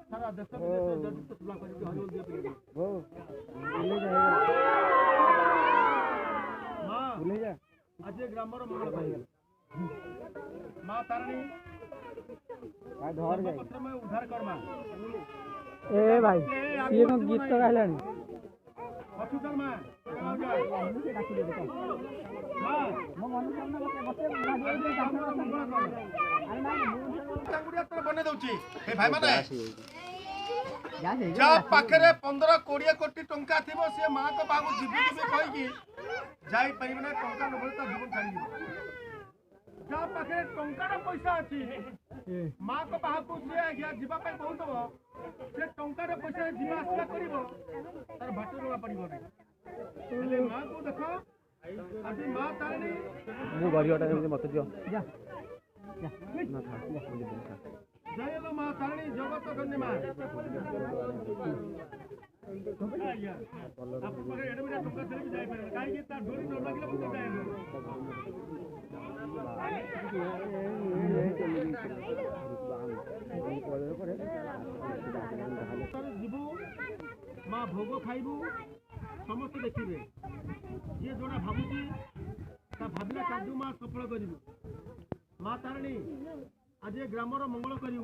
सारा देश विदेश सेवा करके हरिओम दिया पिले वो ले जाएगा मां ले जा आज ग्रामर मंगल करी मां तारणी आ धर जाए पत्र में उद्धार करमा ए भाई ये को गीत तो गाइलानी अछुतर मां डाकी दे देखो मां मो मन करना बते टांगुड़िया तो बने दउची ए भाई माने जा पाखरे 15-20 कोटी टंका थिबो से मां को बाबू जीवी जीवी कहि कि जाई परिबे ना टंका नबल त जीवन छाड़ी दिबो जा पाखरे टंका पैसा अछि मां को बाबू से गया जीवा पे बहुत हो से टंका रे पैसा जीवा आशा करिवो तार भाट रोला पड़िबो नै ले मां को देखो अभी मां तारणी मु गरियाटा मत दियो जा जा ना खा जय लो मां तारणी जगत धन्य मां आप पर एडे बड़ा टंका चले जाय पर काई के ता डोरी न लागले पुत जाय जीवु मां भोग खाइबु समस्त देखिबे जे जोड़ा भाबुची ता भाबिला काजू मां सफल करिबु मां तारणी आज ग्रामर मंगल करियु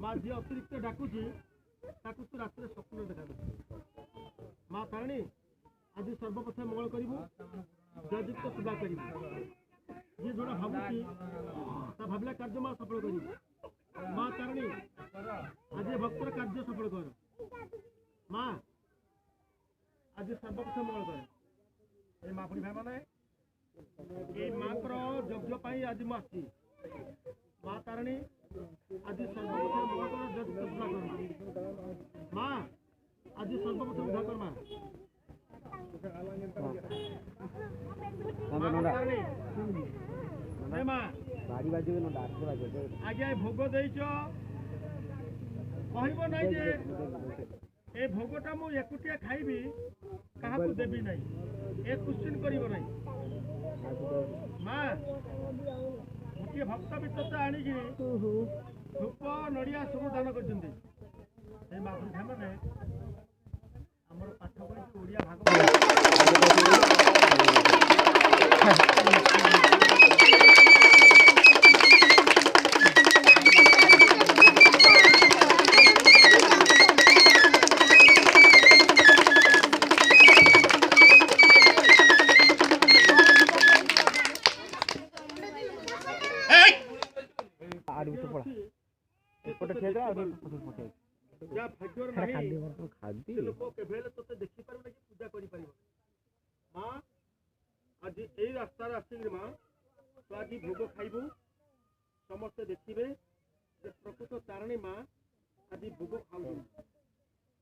मां जे अतिरिक्त डाकुची ताकू तू रात स्वप्न देखा मां तारणी आज सर्वप्रथम मंगल करिबु जययुक्त सेवा करिबु जे जोड़ा भाबुची ता भाबिला कार्य मां सफल करिबु मां तारणी आज भक्तर कार्य सफल कर मां आज सर्वप्रथम मंगल कर ए मां पुरी भाई माने ए मां को यज्ञ पाई आज मु आसी मां तारणी आज सर्वप्रथम मंगल कर जययुक्त सेवा कर मां आज सर्वप्रथम उद्धार कर मां मां बाड़ी बाजू न डाक बाजू आगे भोग देइछो कहबो नै जे ए भोगटा मु एकुटिया खाइबी कहा को देबी नै ए क्वेश्चन करिवो नै मां मुके भक्त बितत आनी कि धूप नडिया सब दान करजंदी ए मां माने हमर पाठ पढि ओडिया भाग जा भाग्यर नहीं खादी लोक केबेले तते देखि परबे कि पूजा करि परबे मां आज एई रास्ता रे आसी मां तो आज भोग खाइबू समस्त देखिबे जे प्रकृत तारणी मां आज भोग खाउ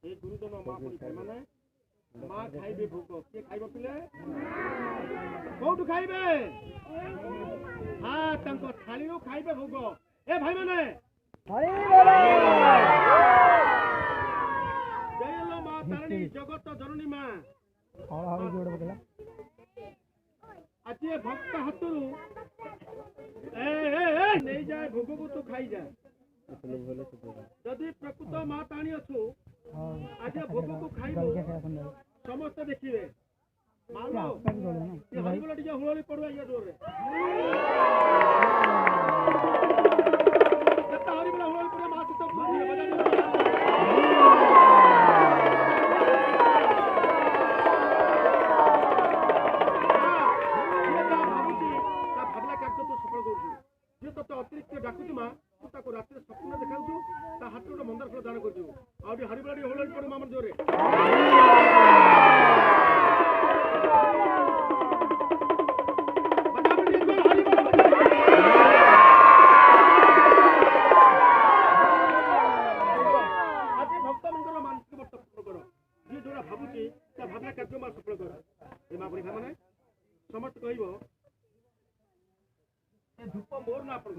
ए गुरुदन मां परि माने मां खाइबे भोग के खाइबो पिले कोठु खाइबे हां तंको थाली रो खाइबे भोग ए भाई माने हरि बोल जय लो मां तारणी जगत जननी मां हळ हळ जोड़ बगला आज भक्त हाथरू ए नहीं जाए भोग को तो खाई जा जदि प्रकृत मां तारणी अछु आज भोग को खाइबो समस्त देखिबे मानो ये हरि बोल टिके हुळली पडवा या जोर रे जत्ता हरि बोल हुळली पडवा मां तो बजा अतिरिक्त डाकुची मां तू रात स्वप्न देखाऊ हाथ गोटे मंदार फल दान कर हरिबड़ी होल पड़े मामर जोरे आज भक्त मंदिर मानसिक वर्ष पूर्ण कर जी जोड़ा भावुची भावना कार्य मां सफल कर ये मां परी मैंने समस्त कह धूप मोर ना अपन